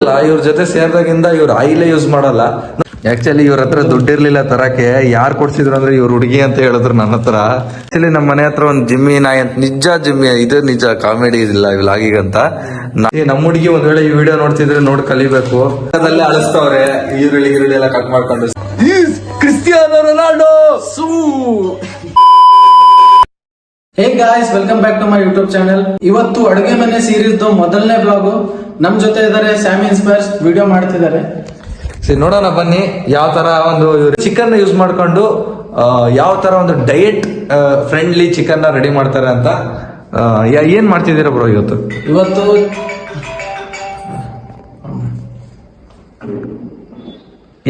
ಇವ್ರ ಜೊತೆ ಸೇರಿದಾಗಿಂದ ಇವ್ರ ಆಯಿಲೇ ಯೂಸ್ ಮಾಡಲ್ಲ. ಆಕ್ಚುಲಿ ಇವ್ರ ಹತ್ರ ದುಡ್ಡಿರ್ಲಿಲ್ಲ ತರಕ್ಕೆ. ಯಾರು ಕೊಡ್ಸಿದ್ರು ಅಂದ್ರೆ ಇವ್ರ ಹುಡುಗಿ ಅಂತ ಹೇಳಿದ್ರು ನನ್ನ ಹತ್ರ. ಆಕ್ಚುಲಿ ನಮ್ಮ ಮನೆ ಹತ್ರ ಒಂದು ಜಿಮ್ಮಿ ನಾಯಿ ಅಂತ, ನಿಜ ಜಿಮ್ಮಿ ಇದು, ನಿಜ ಕಾಮಿಡಿ ಇಲ್ಲ ವ್ಲಾಗಿಗಂತ. ನಮ್ಮ ಹುಡುಗಿ ಒಂದ್ ವೇಳೆ ಈ ವಿಡಿಯೋ ನೋಡ್ತಿದ್ರೆ ನೋಡಿ ಕಲಿಬೇಕು. ಅದಲ್ಲೇ ಅಳಿಸ್ತವ್ರೆ ಈರುಳ್ಳಿ ಎಲ್ಲ ಕಟ್ ಮಾಡ್ಕೊಂಡು. ಕ್ರಿಸ್ಟಿಯಾನೋ ರೊನಾಲ್ಡೋ ಸೂ. Hey guys, welcome back to my YouTube channel. ಇವತ್ತು ಅಡುಗೆ ಮನೆ ಸೀರೀಸ್ ಮೊದಲನೇ ಬ್ಲಾಗು. ನಮ್ ಜೊತೆ ಇದಾರೆ ಸ್ಯಾಮಿ ಇನ್ಸ್ಪೈರ್ಸ್, ವಿಡಿಯೋ ಮಾಡ್ತಿದ್ದಾರೆ. ನೋಡೋಣ ಬನ್ನಿ ಯಾವ ತರ ಒಂದು ಚಿಕನ್ ಯೂಸ್ ಮಾಡ್ಕೊಂಡು ಯಾವ ತರ ಒಂದು ಡಯಟ್ ಫ್ರೆಂಡ್ಲಿ ಚಿಕನ್ ರೆಡಿ ಮಾಡ್ತಾರೆ ಅಂತ. ಏನ್ ಮಾಡ್ತಿದ್ದೀರಾ ಬ್ರೋ ಇವತ್ತು?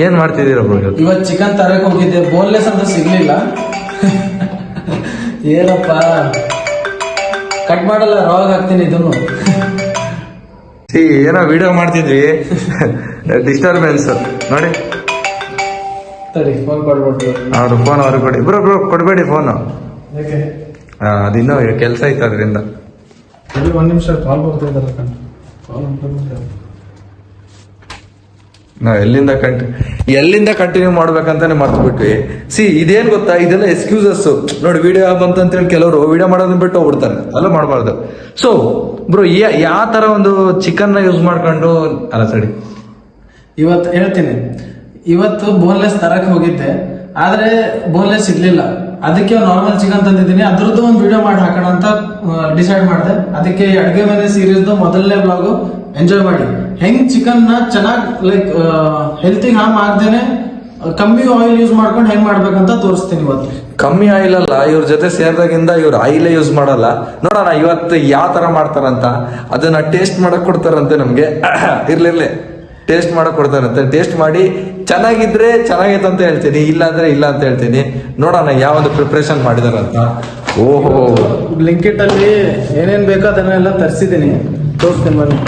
ಏನ್ ಮಾಡ್ತಿದ್ದೀರಾ ಬ್ರೋ ಇವತ್ತು ಚಿಕನ್ ತರಕ್ ಹೋಗಿದ್ದೆ, ಬೋನ್ಲೆಸ್ ಅಂತ ಸಿಗ್ಲಿಲ್ಲ. ಏನಪ್ಪ ಕಟ್ ಮಾಡಲ್ಲ, ರಾಗ್ ಹಾಕ್ತೀನಿ ಇದನ್ನು. ಏನೋ ವಿಡಿಯೋ ಮಾಡ್ತಿದ್ವಿ, ಡಿಸ್ಟರ್ಬೆನ್ಸ್ ನೋಡಿ. ಫೋನ್ ಕೊಡ್ಬಿಟ್ಟು ಅವ್ರು ಫೋನ್ ಅವ್ರಿಗೆ ಕೊಡಿ. ಬ್ರೋ ಕೊಡ್ಬೇಡಿ ಫೋನು, ಅದಿನ್ನೂ ಕೆಲಸ ಐತೆ ಅದರಿಂದ. ಒಂದ್ ನಿಮಿಷ ಕಾಲ್ ಬರ್ತಾ ನಾವ್ ಎಲ್ಲಿಂದ ಕಂಟಿನ್ಯೂ ಮಾಡ್ಬೇಕಂತಾನೆ ಮರ್ತು ಬಿಟ್ವಿ. ಇದೇನ್ ಗೊತ್ತಾ, ಇದೆಲ್ಲ ಎಕ್ಸ್ಕ್ಯೂಸಸ್. ನೋಡಿ ವಿಡಿಯೋ ಬಂತಂತೇಳಿ ಕೆಲವರು ವಿಡಿಯೋ ಮಾಡೋದನ್ನ ಬಿಟ್ಟು ಹೋಗ್ಬಿಡ್ತಾರೆ, ಅಲ್ಲ ಮಾಡಬಾರ್ದು. ಸೊ ಬ್ರೋ, ಯಾವ ತರ ಒಂದು ಚಿಕನ್ ನ ಯೂಸ್ ಮಾಡ್ಕೊಂಡು ಅಲ್ಲ ಸರಿ ಇವತ್ತು ಹೇಳ್ತೀನಿ. ಇವತ್ತು ಬೋನ್ಲೆಸ್ ತರಕ್ ಹೋಗಿದ್ದೆ, ಆದ್ರೆ ಬೋನ್ಲೆಸ್ ಸಿಗ್ಲಿಲ್ಲ. ಅದಕ್ಕೆ ನಾರ್ಮಲ್ ಚಿಕನ್ ತಂದಿದ್ದೀನಿ. ಅದ್ರದ್ದು ಒಂದು ವಿಡಿಯೋ ಮಾಡಿ ಹಾಕೋಣ ಅಂತ ಡಿಸೈಡ್ ಮಾಡಿದೆ. ಅದಕ್ಕೆ ಅಡುಗೆ ಮನೆ ಸೀರೀಸ್ ಮೊದಲನೇ ಬ್ಲಾಗು ಎಂಜಾಯ್ ಮಾಡಿ. ಹೆಂಗ್ ಚಿಕನ್ ನ ಚೆನ್ನಾಗಿ ಲೈಕ್ ಹೆಲ್ತಿಗೆ ಹಾರ್ಮ್ ಆಗದೇನೆ ಕಮ್ಮಿ ಆಯಿಲ್ ಯೂಸ್ ಮಾಡ್ಕೊಂಡು ಹೆಂಗ್ ಮಾಡ್ಬೇಕಂತ ತೋರಿಸ್ತೀನಿ ಇವತ್ತು. ಕಮ್ಮಿ ಆಯಿಲ್ ಅಲ್ಲ, ಇವ್ರ ಜೊತೆ ಸೇರಿದಾಗಿಂದ ಇವ್ರ ಆಯಿಲೇ ಯೂಸ್ ಮಾಡಲ್ಲ. ನೋಡೋಣ ಇವತ್ತು ಯಾವ ತರ ಮಾಡ್ತಾರಂತ. ಅದನ್ನ ಟೇಸ್ಟ್ ಮಾಡಕ್ ಕೊಡ್ತಾರಂತೆ ನಮ್ಗೆ. ಇರ್ಲಿರ್ಲಿ, ಟೇಸ್ಟ್ ಮಾಡಕ್ ಕೊಡ್ತಾರಂತೆ. ಟೇಸ್ಟ್ ಮಾಡಿ ಚೆನ್ನಾಗಿದ್ರೆ ಚೆನ್ನಾಗೈತೆ ಅಂತ ಹೇಳ್ತೀನಿ, ಇಲ್ಲ ಅಂದ್ರೆ ಇಲ್ಲ ಅಂತ ಹೇಳ್ತೀನಿ. ನೋಡೋಣ ಯಾವ ಒಂದು ಪ್ರಿಪರೇಷನ್ ಮಾಡಿದಾರಂತ. ಓಹೋ, ಬ್ಲಿಂಕಿಟ್ ಅಲ್ಲಿ ಏನೇನ್ ಬೇಕೋ ಅದನ್ನೆಲ್ಲ ತರಿಸಿದೀನಿ, ತೋರಿಸ್ತೀನಿ ಬನ್ನಿ.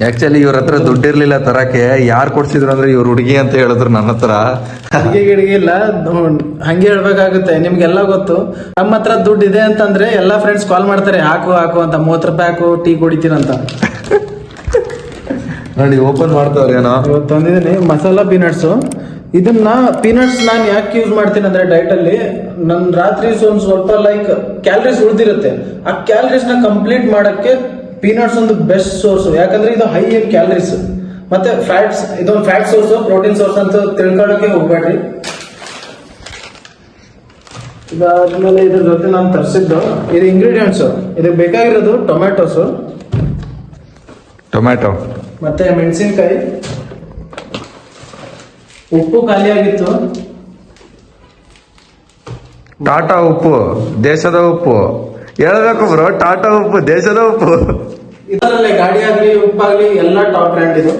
ಆಕ್ಚುಲಿ ಇವ್ರ ಹತ್ರ ದುಡ್ಡಿರ್ಲಿಲ್ಲ ತರಕ್ಕೆ. ಯಾರು ಕೊಡ್ಸಿದ್ರು ಅಂದ್ರೆ ಇವ್ರ ಹುಡುಗಿ ಅಂತ ಹೇಳಿದ್ರು ನನ್ನ ಹತ್ರ. ಗಿಡಿಗೆ ಇಲ್ಲ, ಹಂಗೆ ಹೇಳ್ಬೇಕಾಗುತ್ತೆ. ನಿಮ್ಗೆಲ್ಲ ಗೊತ್ತು, ನಮ್ಮ ಹತ್ರ ದುಡ್ಡು ಇದೆ ಅಂತಂದ್ರೆ ಎಲ್ಲಾ ಫ್ರೆಂಡ್ಸ್ ಕಾಲ್ ಮಾಡ್ತಾರೆ, ಹಾಕು ಅಂತ. 30 ರೂಪಾಯಿ ಹಾಕು, ಟೀ ಕುಡಿತೀನಂತ. ನೋಡಿ ಓಪನ್ ಮಾಡ್ತಾವ್ರೆ. ಏನೋ ಇವತ್ತು ತಂದಿದ್ದೀನಿ ಮಸಾಲಾ ಪೀನಟ್ಸ್. ಇದನ್ನ ಪೀನಟ್ಸ್ ನಾನು ಯಾಕೆ ಯೂಸ್ ಮಾಡ್ತೀನಿ ಅಂದ್ರೆ, ಡೈಟ್ ಅಲ್ಲಿ ನನ್ ರಾತ್ರಿ ಸ್ವಲ್ಪ ಲೈಕ್ ಕ್ಯಾಲರೀಸ್ ಉಳಿದಿರುತ್ತೆ. ಆ ಕ್ಯಾಲರೀಸ್ ನ ಕಂಪ್ಲೀಟ್ ಮಾಡಕ್ಕೆ ಪೀನಟ್ಸ್ ಒಂದು ಬೆಸ್ಟ್ ಸೋರ್ಸ್. ಯಾಕಂದ್ರೆ ಇದು ಹೈ ಕ್ಯಾಲರೀಸ್ ಮತ್ತೆ ಫ್ಯಾಟ್ಸ್. ಇದೊಂದು ಫ್ಯಾಟ್ ಸೋರ್ಸ್, ಪ್ರೋಟೀನ್ ಸೋರ್ಸ್ ಅಂತ ತಿಳ್ಕೊಳ್ಳೋಕೆ ಹೋಗ್ಬೇಡ್ರಿ. ಇದಾದ್ಮೇಲೆ ಇದ್ರ ಜೊತೆ ನಾನು ತರಿಸಿದ್ದು ಇದು ಇಂಗ್ರೀಡಿಯೆಂಟ್ಸ್. ಇದಕ್ಕೆ ಬೇಕಾಗಿರೋದು ಟೊಮ್ಯಾಟೊ ಮತ್ತೆ ಮೆಣಸಿನ್ಕಾಯಿ. ಉಪ್ಪು ಖಾಲಿ ಆಗಿತ್ತು. ಟಾಟಾ ಉಪ್ಪು, ದೇಶದ ಉಪ್ಪು ಹೇಳ್ಬೇಕು ಬ್ರೋ. ಟಾಟಾ ಉಪ್ಪು, ದೇಶದ ಉಪ್ಪು. ಇದರಲ್ಲೇ ಗಾಡಿ ಆಗ್ಲಿ ಉಪ್ಪಾಗ್ಲಿ ಎಲ್ಲ ಟಾಪ್ ಬ್ರ್ಯಾಂಡ್ ಇದು.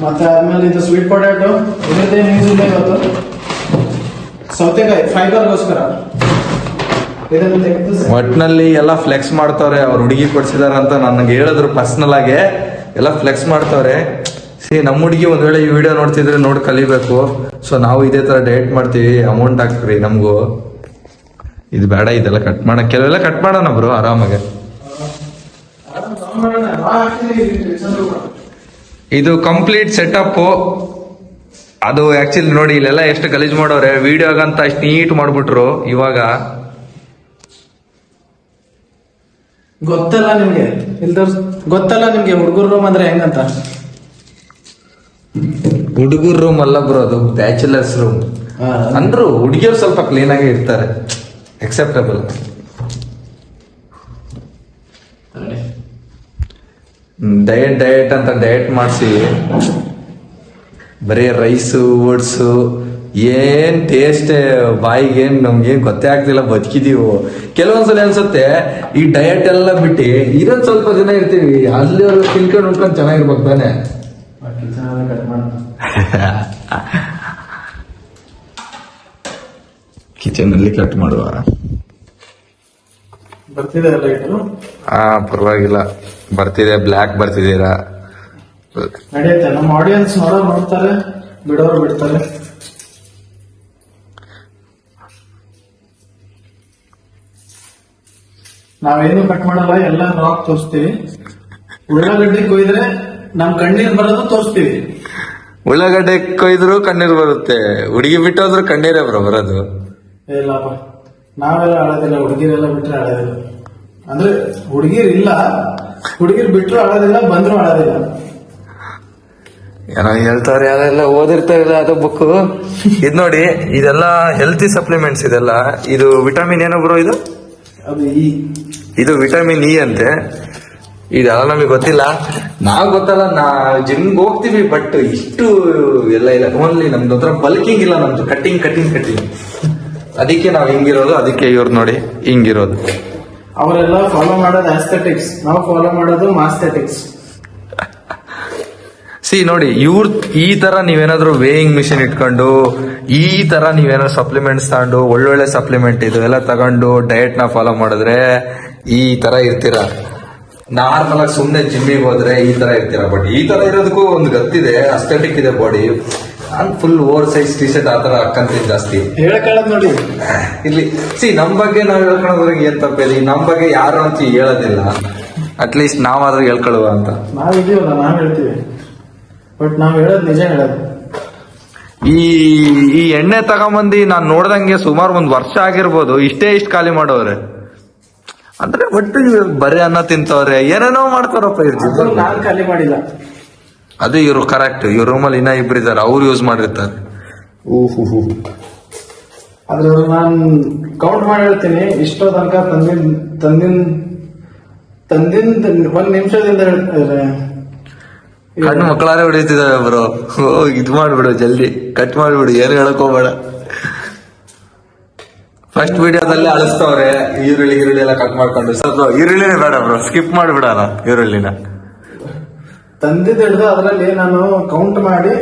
ಮತ್ತೆ ಆದ್ಮೇಲೆ ಇದು ಸ್ವೀಟ್ ಪೊಟ್ಯಾಟೊ. ಇದರದ್ದೇನು ಯೂಸ್ ಇಲ್ಲ ಇವತ್ತು. ಸೌತೆಕಾಯಿ ಫೈಬರ್ಗೋಸ್ಕರ. ಒಟ್ನಲ್ಲಿ ಎಲ್ಲ ಫ್ಲೆಕ್ಸ್ ಮಾಡ್ತಾವ್ರೆ. ಅವ್ರ ಹುಡುಗಿ ಕೊಡ್ಸಿದಾರ ಅಂತ ನನಗೆ ಹೇಳಿದ್ರು ಪರ್ಸನಲ್ ಆಗಿ. ಎಲ್ಲ ಫ್ಲೆಕ್ಸ್ ಮಾಡ್ತಾವ್ರೆ. ನಮ್ಮ ಹುಡುಗಿ ಒಂದ್ ವೇಳೆ ಈ ವಿಡಿಯೋ ನೋಡ್ತಿದ್ರೆ ನೋಡಿ ಕಲಿಬೇಕು. ಸೊ ನಾವು ಇದೇ ತರ ಡಯಟ್ ಮಾಡ್ತೀವಿ. ಅಮೌಂಟ್ ಹಾಕ್ರಿ ನಮಗೂ. ಇದು ಬೇಡ, ಇದೆಲ್ಲ ಕಟ್ ಮಾಡ, ಕೆಲವೆಲ್ಲ ಕಟ್ ಮಾಡೋಣ ಬ್ರೋ ಆರಾಮಾಗೆ. ಇದು ಕಂಪ್ಲೀಟ್ ಸೆಟಪ್. ಅದು ಆಕ್ಚುಲಿ ನೋಡಿ ಇಲ್ಲೆಲ್ಲ ಎಷ್ಟು ಗಲೀಜ್ ಮಾಡೋರೆ. ವಿಡಿಯೋಗಂತ ಅಷ್ಟು ನೀಟ್ ಮಾಡ್ಬಿಟ್ರು. ಇವಾಗ ಗೊತ್ತಲ್ಲ ನಿಮ್ಗೆ ಹುಡುಗರ ರೂಮ್ ಅಂದ್ರೆ ಹೆಂಗಂತ. ಹುಡುಗರ ರೂಮ್ ಅಲ್ಲ ಬ್ರೋ, ಅದು ಬ್ಯಾಚುಲರ್ಸ್ ರೂಮ್. ಅಂದ್ರು ಹುಡುಗಿಯರು ಸ್ವಲ್ಪ ಕ್ಲೀನ್ ಆಗಿ ಇರ್ತಾರೆ, ಎಕ್ಸೆಪ್ಟಬಲ್. ಡಯಟ್ ಅಂತ ಡಯಟ್ ಮಾಡಿಸಿ ಬರೀ ರೈಸು ಓಟ್ಸು ಏನ್ ಟೇಸ್ಟ್ ಬಾಯಿಗೇನ್ ನಮ್ಗೇನ್ ಗೊತ್ತೇ ಆಗ್ತಿಲ್ಲ, ಬದುಕಿದೀವು. ಕೆಲವೊಂದ್ಸಲ ಅನ್ಸುತ್ತೆ ಈ ಡಯಟ್ ಎಲ್ಲ ಬಿಟ್ಟು ಇರೋದ್ ಸ್ವಲ್ಪ ಜನ ಇರ್ತೀವಿ, ಅಲ್ಲಿ ತಿನ್ಕೊಂಡು ಉಂಟ್ಕೊಂಡು ಚೆನ್ನಾಗಿರ್ಬೇಕು ತಾನೆ. ಕಿಚನ್ ಅಲ್ಲಿ ಕಟ್ ಮಾಡುವ. ಬರ್ತಿದೆ ಪರವಾಗಿಲ್ಲ, ಬರ್ತಿದೆ. ಬ್ಲ್ಯಾಕ್ ಬರ್ತಿದ್ದೀರಾ, ನಡೆಯುತ್ತೆ. ನಮ್ಮ ಆಡಿಯನ್ಸ್ ನೋಡ್ತಾರೆ, ಬಿಡೋರು ಬಿಡ್ತಾರೆ. ನಾವೇನು ಕಟ್ ಮಾಡಲ್ಲ, ಎಲ್ಲ ರಾಕ್ ತೋರಿಸ್ತೀವಿ. ಉಳ್ಳಾಗಡ್ಡಿ ಕೊಯ್ದ್ರೆ ನಮ್ ಕಣ್ಣೀರ್ ಬರೋದು ತೋರಿಸ್ತೀವಿ. ಉಳ್ಳಾಗಡ್ಡೆ ಕೊಯ್ದ್ರು ಕಣ್ಣೀರು ಬರುತ್ತೆ, ಹುಡುಗಿ ಬಿಟ್ಟೋದ್ರು ಕಣ್ಣೀರೇ ಬರೋದು. ಇಲ್ಲಪ್ಪ, ನಾವೆಲ್ಲ ಆಡೋದಿಲ್ಲ, ಹುಡುಗಿರೆಲ್ಲ ಬಿಟ್ರೆ ಆಡೋದಿಲ್ಲ. ಅಂದ್ರೆ ಹುಡುಗಿರ್ ಇಲ್ಲ, ಹುಡುಗಿರ್ ಬಿಟ್ರು ಆಡೋದಿಲ್ಲ, ಬಂದ್ರು ಆಡೋದಿಲ್ಲ. ಏನೋ ಹೇಳ್ತಾರೆ, ಯಾರೆಲ್ಲ ಓದಿರ್ತಾರಲ್ಲ ಅದು ಬುಕ್. ಇದ್ ನೋಡಿ, ಇದೆಲ್ಲ ಹೆಲ್ತಿ ಸಪ್ಲಿಮೆಂಟ್ಸ್. ಇದೆಲ್ಲ ಇದು ವಿಟಮಿನ್ ಏನೋ ಬ್ರೋ, ಅದು ಇದು ವಿಟಮಿನ್ ಇ ಅಂತೆ. ಇದೆಲ್ಲ ನಮಗೆ ಗೊತ್ತಿಲ್ಲ, ನಾವ್ ಗೊತ್ತಲ್ಲ, ಜಿಮ್ಗೆ ಹೋಗ್ತೀವಿ, ಬಟ್ ಇಷ್ಟು ಎಲ್ಲ ಇಲ್ಲ. ಓನ್ಲಿ ನಮ್ದು ಹತ್ರ ಬಲ್ಕಿಂಗ್ ಇಲ್ಲ, ನಮ್ದು ಕಟ್ಟಿಂಗ್. ಅದಕ್ಕೆ ನಾವ್ ಹಿಂಗಿರೋದು, ಅದಕ್ಕೆ ಇವ್ರು ನೋಡಿ ಹಿಂಗಿರೋದು. ಅವರೆಲ್ಲ ಫಾಲೋ ಮಾಡೋದು ಆಸ್ಥೆಟಿಕ್ಸ್, ನಾವು ಫಾಲೋ ಮಾಡೋದು ಮಾಸ್ಥೆಟಿಕ್ಸ್. ನೋಡಿ, ಈ ತರ ನೀವೇನಾದ್ರು ವೇಯಿಂಗ್ ಮಿಷಿನ್ ಇಟ್ಕೊಂಡು, ಈ ತರ ನೀವೇನಾದ್ರು ಸಪ್ಲಿಮೆಂಟ್ಸ್ ತಗೊಂಡು, ಒಳ್ಳೊಳ್ಳೆ ಸಪ್ಲಿಮೆಂಟ್ ಇದು ಎಲ್ಲ ತಗೊಂಡು ಡಯಟ್ ನ ಫಾಲೋ ಮಾಡಿದ್ರೆ ಈ ತರ ಇರ್ತೀರಾ. ನಾರ್ಮಲ್ ಆಗಿ ಸುಮ್ನೆ ಜಿಮ್ಮಿಗೆ ಹೋದ್ರೆ ಈ ತರ ಇರ್ತೀರಾ. ಬಟ್ ಈ ತರ ಇರೋದಕ್ಕೂ ಒಂದು ಗತ್ತಿದೆ, ಅಸ್ಥೆಟಿಕ್ ಇದೆ ಬಾಡಿ. ನಾನು full over size T shirt ಆತರ ಹಾಕಂತೀನಿ ಜಾಸ್ತಿ. ಹೇಳ್ಕೊಳ್ಳೋದು ನೋಡಿ ಇಲ್ಲಿ. ನಮ್ ಬಗ್ಗೆ ನಾವ್ ಹೇಳ್ಕೊಳ್ಳೋದ್ರಿಗೆ ಏನ್ ತಪ್ಪಿದೆ, ನಮ್ ಬಗ್ಗೆ ಯಾರು ಅಂತ ಹೇಳೋದಿಲ್ಲ. ಅಟ್ಲೀಸ್ಟ್ ನಾವಾದ್ರೂ ಹೇಳ್ಕೊಳ್ಳುವ ಅಂತ. ನಾವಿದೀವಲ್ಲ, ನಾವ್ ಹೇಳ್ತೀವಿ, ಬಟ್ ನಾವ್ ಹೇಳೋದು ನಿಜ ಹೇಳೋದು. ಈ ಎಣ್ಣೆ ತಗೊಂಬಂದಿ ನಾನ್ ನೋಡ್ದಂಗೆ ಸುಮಾರು 1 ವರ್ಷ ಆಗಿರ್ಬೋದು. ಇಷ್ಟು ಖಾಲಿ ಮಾಡೋರೆ. ಅಂದ್ರೆ ಒಟ್ಟು ಬರೀ ಅನ್ನ ತಿಂತವ್ರೆ, ಏನೇನೋ ಮಾಡ್ತಾರಪ್ಪ ಇವ್ರು. ನಾನ್ ಖಾಲಿ ಮಾಡಿಲ್ಲ. ಅದು ಇವ್ರು ಕರೆಕ್ಟ್. ಇವ್ರ ರೂಮಲ್ಲಿ ಇನ್ನ ಇಬ್ಬರಿದ್ದಾರೆ, ಅವ್ರು ಯೂಸ್ ಮಾಡಿರ್ತಾರೆ. ಆದ್ರೆ ನಾನ್ ಕೌಂಟ್ ಮಾಡಿ ಹೇಳ್ತೀನಿ, ಇಷ್ಟೋ ತನಕ ತಂದಿನ 1 ನಿಮಿಷದಿಂದ ಹೇಳ್ತಾರೆ. ಕಣ್ಣು ಮಕ್ಕಳಾರೆ ಹೊಡಿತಿದಾವೆ ಬ್ರೋ. ಇದ್ ಮಾಡ್ಬಿಡು, ಜಲ್ದಿ ಕಟ್ ಮಾಡ್ಬಿಡು, ಏನು ಹೇಳಕ್ ಹೋಗ್ಬೇಡ. ಫಸ್ಟ್ ವಿಡಿಯೋದಲ್ಲಿ ಅಳಿಸ್ತವ್ರೆ ಈರುಳ್ಳಿ ಎಲ್ಲ ಕಟ್ ಮಾಡ್ಕೊಂಡು. ಸ್ವಲ್ಪ ಈರುಳ್ಳಿನೇ ಬೇಡ ಬ್ರೋ, ಸ್ಕಿಪ್ ಮಾಡ್ಬಿಡಲ್ಲ ಈರುಳ್ಳಿನ. ತಂದಿದ್ದು ಹಿಡಿದು ಅದರಲ್ಲಿ ನಾನು ಕೌಂಟ್ ಮಾಡಿ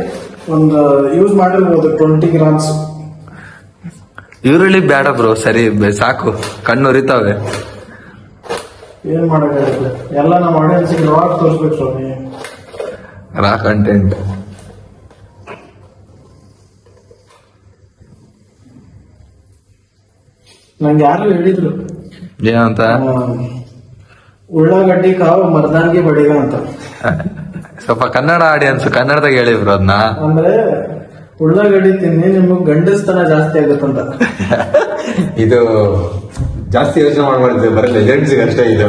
ಒಂದು ಯೂಸ್ ಮಾಡಿರ್ಬೋದು 20 ಗ್ರಾಮ್ಸ್. ಈರುಳ್ಳಿ ಬೇಡ ಬ್ರೋ, ಸರಿ ಸಾಕು, ಕಣ್ಣು ಉರಿತಾವೆ. ಏನ್ ಮಾಡೋಕ್ಕಾಗುತ್ತೆ, ಎಲ್ಲ ನಮ್ಮ ಆಡಿಯನ್ಸ್ಗೆ ರಾಕ್ ತೋರಿಸ್ಬೇಕು ಸ್ವಾಮಿ. ರಾ ಕಂಟೆಂಟ್. ನಂಗೆ ಯಾರು ಹೇಳಿದ್ರು ಏನಂತ, ಉಳ್ಳಾಗಡ್ಡಿ ಕಾವು ಮರ್ದಾನ್ಗೆ ಬಡಿಗ ಅಂತ. ಸ್ವಲ್ಪ ಕನ್ನಡ ಆಡಿಯನ್ಸ್, ಕನ್ನಡದಾಗ ಹೇಳಿ ಬ್ರೋ ಅದನ್ನ. ಅಂದ್ರೆ ಉಳ್ಳಾಗಡ್ಡಿ ತಿನ್ನಿ, ನಿಮ್ಗೆ ಗಂಡಸ್ತನ ಜಾಸ್ತಿ ಆಗುತ್ತಂತ. ಇದು ಜಾಸ್ತಿ ಯೋಚನೆ ಮಾಡ್ಬಾರ್ದು, ಬರೀ ಲೆಜೆಂಡ್ಸ್ ಅಷ್ಟೇ ಇದು.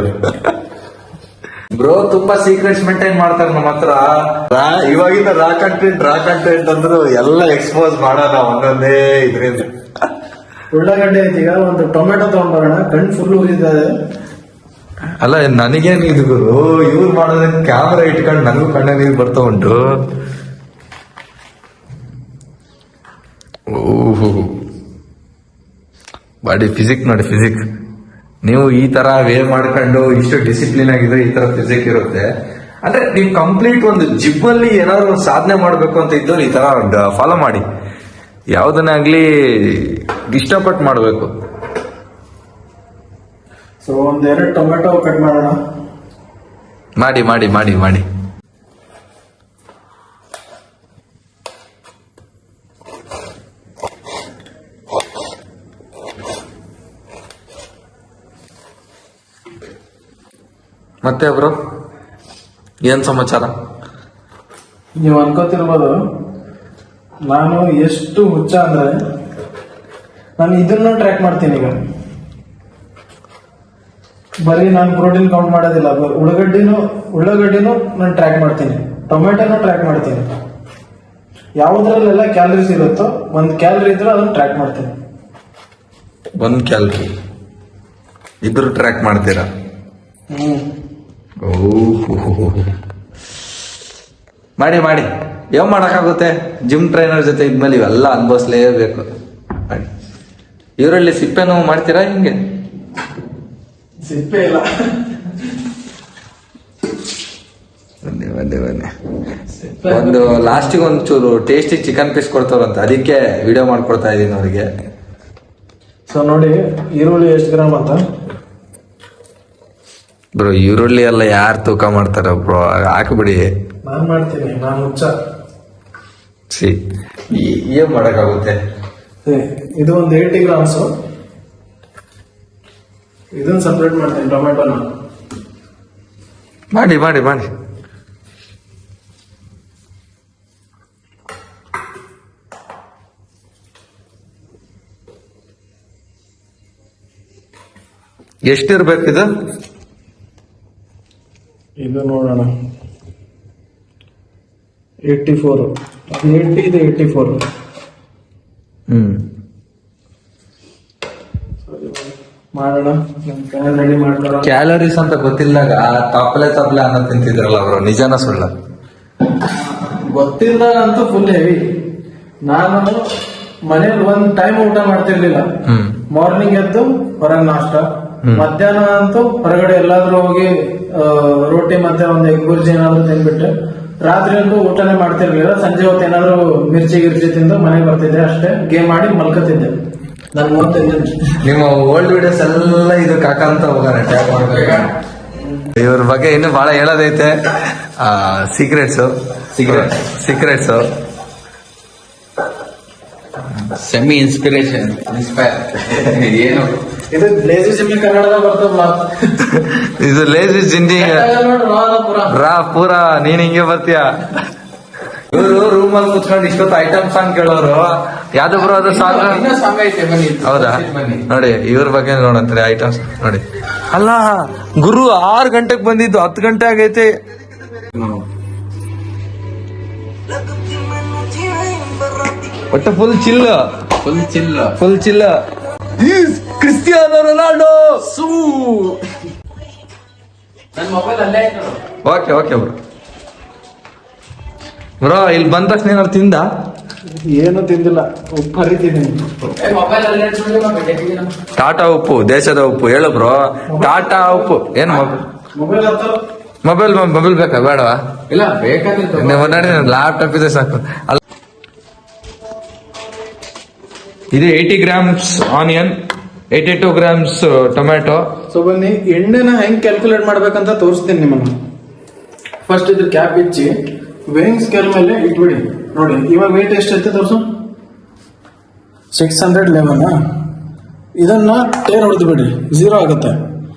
ಬ್ರೋ ತುಂಬಾ ಸೀಕ್ರೆಟ್ಸ್ ಮೇಂಟೈನ್ ಮಾಡ್ತಾರೆ ನಮ್ಮ ಹತ್ರ. ಇವಾಗಿನ ರಾ ಕಂಟೆಂಟ್ ಅಂದ್ರು ಎಲ್ಲ ಎಕ್ಸ್ಪೋಸ್ ಮಾಡೋಣ ಒಂದೊಂದೇ ಇದ್ರಿಂದ. ಉಳ್ಳಾಗಡ್ಡೆ ಐತೀಗ ಒಂದು ಟೊಮೆಟೊ ತಗೊಂಡ್ಬರೋಣ, ಕಣ್ ಫುಲ್ ಉರಿತದೆ. ಅಲ್ಲ ನನಗೇನು ಇದು ಗುರು, ಇವ್ರು ಮಾಡೋದಕ್ಕೆ ಕ್ಯಾಮ್ರಾ ಇಟ್ಕೊಂಡು ನನಗೂ ಕಣ್ಣ ನೀರು ಬರ್ತಾ ಉಂಟು. ಓಹೋ, ಬಾಡಿ ಫಿಸಿಕ್ ನೋಡಿ, ಫಿಸಿಕ್. ನೀವು ಈ ತರ ವೇ ಮಾಡ್ಕೊಂಡು ಇಷ್ಟು ಡಿಸಿಪ್ಲಿನ್ ಆಗಿದ್ರೆ ಈ ತರ ಫಿಸಿಕ್ ಇರುತ್ತೆ. ಅಂದ್ರೆ ನೀವು ಕಂಪ್ಲೀಟ್ ಒಂದು ಜಿಮ್ಮಲ್ಲಿ ಏನಾದ್ರು ಒಂದು ಸಾಧನೆ ಮಾಡ್ಬೇಕು ಅಂತ ಇದ್ದವ್ರು ಈ ತರ ಫಾಲೋ ಮಾಡಿ. ಯಾವ್ದನ್ನೇ ಆಗ್ಲಿ ಇಷ್ಟಪಟ್ಟು ಮಾಡ್ಬೇಕು. ಸೊ 1-2 ಟೊಮೆಟೊ ಕಟ್ ಮಾಡೋಣ. ಮಾಡಿ ಮಾಡಿ ಮಾಡಿ ಮಾಡಿ. ಮತ್ತೆ ಬ್ರೋ ಏನ್ ಸಮಾಚಾರ? ನೀವು ಅನ್ಕೋತಿರ್ಬೋದು ನಾನು ಎಷ್ಟು ಹುಚ್ಚ ಅಂದ್ರೆ, ನಾನು ಇದನ್ನ ಟ್ರ್ಯಾಕ್ ಮಾಡ್ತೀನಿ. ಈಗ ಬರೀ ನಾನು ಪ್ರೋಟೀನ್ ಕೌಂಟ್ ಮಾಡೋದಿಲ್ಲ, ಉಳ್ಳಾಗಡ್ಡಿನೂ ನಾನು ಟ್ರ್ಯಾಕ್ ಮಾಡ್ತೀನಿ, ಟೊಮೆಟೊನು ಟ್ರ್ಯಾಕ್ ಮಾಡ್ತೀನಿ. ಯಾವುದ್ರಲ್ಲೆಲ್ಲ ಕ್ಯಾಲರೀಸ್ ಇರುತ್ತೋ 1 ಕ್ಯಾಲರಿ ಇದ್ರೆ ಅದನ್ನ ಟ್ರ್ಯಾಕ್ ಮಾಡ್ತೀನಿ. 1 ಕ್ಯಾಲರಿ ಇದ್ರು ಟ್ರ್ಯಾಕ್ ಮಾಡ್ತೀರಾ? ಮಾಡಿ ಮಾಡಿ, ಏನ್ ಮಾಡಕ್ಕಾಗುತ್ತೆ, ಜಿಮ್ ಟ್ರೈನರ್ ಜೊತೆ ಇದ್ಮೇಲೆ ಇವೆಲ್ಲ ಅನುಭವಿಸ್ಲೇಬೇಕು. ಮಾಡಿ. ಇವರಲ್ಲಿ ಸಿಪ್ಪೆನೂ ಮಾಡ್ತೀರಾ ಹಿಂಗೆ? ಸಿಪ್ಪೆ ಇಲ್ಲ. ಬನ್ನಿ ಒಂದು ಲಾಸ್ಟಿಗೆ ಒಂಚೂರು ಟೇಸ್ಟಿ ಚಿಕನ್ ಪೀಸ್ ಕೊಡ್ತಾರಂತ, ಅದಕ್ಕೆ ವಿಡಿಯೋ ಮಾಡ್ಕೊಡ್ತಾ ಇದೀನಿ ಅವ್ರಿಗೆ. ಸೊ ನೋಡಿ ಈರುಳ್ಳಿ ಎಷ್ಟು ಗ್ರಾಮ್ ಅಂತ. ಬ್ರೋ ಈರುಳ್ಳಿ ಎಲ್ಲ ಯಾರು ತೂಕ ಮಾಡ್ತಾರ ಬ್ರೋ, ಹಾಕ್ಬಿಡಿ. ನಾನ್ ಮಾಡ್ತೀನಿ, ನಾನು ಹುಚ್ಚ. ಏನ್ ಮಾಡಕ್ಕಾಗುತ್ತೆ. ಇದು ಒಂದು 80 ಗ್ರಾಮ್ಸ್. ಇದನ್ನ ಸಪ್ರೇಟ್ ಮಾಡ್ತೀನಿ ಟೊಮೆಟೊನ. ಮಾಡಿ ಮಾಡಿ ಮಾಡಿ. ಎಷ್ಟಿರ್ಬೇಕಿದು? ಇದು ನೋಡೋಣ 84, 80 ಇದು 84. ಮಾಡೋಣ, ರೆಡಿ ಮಾಡ್ಕೊಳ್ಳೋಣ. ಕ್ಯಾಲರೀಸ್ ಅಂತ ಗೊತ್ತಿಲ್ದಾಗ ತಪ್ಪಲೆ ಅನ್ನೋ ತಿಂತಿದ್ರಲ್ಲ ಅವರು, ನಿಜಾನ ಸುಳ್ಳ? ಗೊತ್ತಿಲ್ಲದಂತೂ ಫುಲ್ ಹೆವಿ. ನಾನು ಮನೇಲಿ ಒಂದ್ ಟೈಮ್ ಊಟ ಮಾಡ್ತಿರ್ಲಿಲ್ಲ. ಮಾರ್ನಿಂಗ್ ಎದ್ದು ಹೊರಗೆ ನಾಷ್ಟ, ಮಧ್ಯಾಹ್ನ ಅಂತೂ ಹೊರಗಡೆ ಎಲ್ಲಾದ್ರೂ ಹೋಗಿ ರೋಟಿ ಮತ್ತೆ ಒಂದು ಎಗ್ ಬುರ್ಜಿ ಏನಾದ್ರು ತಿನ್ಬಿಟ್ಟೆ. ರಾತ್ರಿ ಅಂತೂ ಊಟನೇ ಮಾಡ್ತಿರ್ಲಿಲ್ಲ. ಸಂಜೆ ಹೊತ್ತು ಏನಾದ್ರು ಮಿರ್ಚಿ ಗಿರ್ಚಿ ತಿಂದು ಮನೆಗೆ ಬರ್ತಿದ್ದೆ, ಅಷ್ಟೇ. ಗೇಮ್ ಮಾಡಿ ಮಲ್ಕೋತಿದ್ದೆ. ನಾನು ನೋಡ್ತಿದ್ದೆ. ನಿಮ್ಮ ಓಲ್ಡ್ ವಿಡಿಯೋಸ್ ಎಲ್ಲ ಇದು ಕಾಕಂತ ಹೋಗೋಣ, ಟ್ಯಾಗ್ ಮಾಡ್ಬೇಕ. ಇವ್ರ ಬಗ್ಗೆ ಇನ್ನು ಬಹಳ ಹೇಳೋದೈತೆ. ಸೀಕ್ರೆಟ್ಸ್ ಸೆಮಿ ಇನ್ಸ್ಪಿರೇಷನ್ ಏನು ಇದು ಲೇಜಿ ಜಿಮ್ಮಿ ಕನ್ನಡದಾಗ ಬರ್ತದ. ಇದು ಲೇಜಿ ಜಿಂಡಿ ರಾ ಪೂರಾ ನೀನ್ ಹಿಂಗೆ ಬರ್ತೀಯ. ಇವರು ರೂಮಲ್ಲಿ ಕುತ್ಕೊಂಡು ಇಷ್ಟೊತ್ತು ಐಟಮ್ ಸಾಂಗ್ ಕೇಳೋರು. ಯಾವ್ದು ಬ್ರೋ ಅದು ಸಾಂಗ್? ಸಾಂಗ್ ಐತೆ ಬನ್ನಿ. ಹೌದಾ? ನೋಡಿ ಇವ್ರ ಬಗ್ಗೆ ನೋಡಂತಾರೆ ಐಟಮ್ಸ್ ನೋಡಿ. ಅಲ್ಲ ಗುರು 6 ಗಂಟೆಗೆ ಬಂದಿದ್ದು 10 ಗಂಟೆ ಆಗೈತೆ. ಒಟ್ಟು ಫುಲ್ ಚಿಲ್ಲ. Cristiano Ronaldo. ನನ್ನ ಮೊಬೈಲ್ ಅಲ್ಲೇ ಆಯ್ತು. ಓಕೆ ಬ್ರೋ ಇಲ್ಲಿ ಬಂದ ತಕ್ಷಣ ಏನಾರು ತಿಂದ? ಏನು ತಿಂದಿಲ್ಲ, ಉಪ್ಪು ಹರಿತಿದ್ದೀನಿ. ಮೊಬೈಲ್ ಅಲ್ಲೇ ಇಟ್ಕೊಂಡು ಟಾಟಾ ಉಪ್ಪು, ದೇಶದ ಉಪ್ಪು. ಹೇಳು ಬ್ರೋ, ಟಾಟಾ ಉಪ್ಪು. ಏನ್ ಮೊಬೈಲ್ ಬೇಕಾ ಬೇಡವಾ? ಇಲ್ಲ ಬೇಕಾದ್ರೆ ಲ್ಯಾಪ್ಟಾಪ್ ಇದೆ ಸಾಕು. ಅಲ್ಲ, ಇದು 80 grams onion, 82 grams tomato. So ಬನ್ನಿ, ಎಣ್ಣೆನ ಹೆಂಗ್ ಕ್ಯಾಲ್ಕುಲೇಟ್ ಮಾಡ್ಬೇಕಂತ ತೋರಿಸ್ತೀನಿ ನಿಮ್ಮನ್ನ. ಫಸ್ಟ್ ಇದ್ರ ಕ್ಯಾಪ್ ಇಚ್ಚಿ ವೇಯಿಂಗ್ ಸ್ಕೇಲ್ ಮೇಲೆ ಇಟ್ಬಿಡಿ. ನೋಡಿ ಇವಾಗ ವೇಟ್ ಎಷ್ಟೈತೆ ತೋರ್ಸು. 611. ಇದನ್ನ ಟೇರ್ ಹೊಡೆದು ಬಿಡಿ, 0 ಆಗುತ್ತೆ.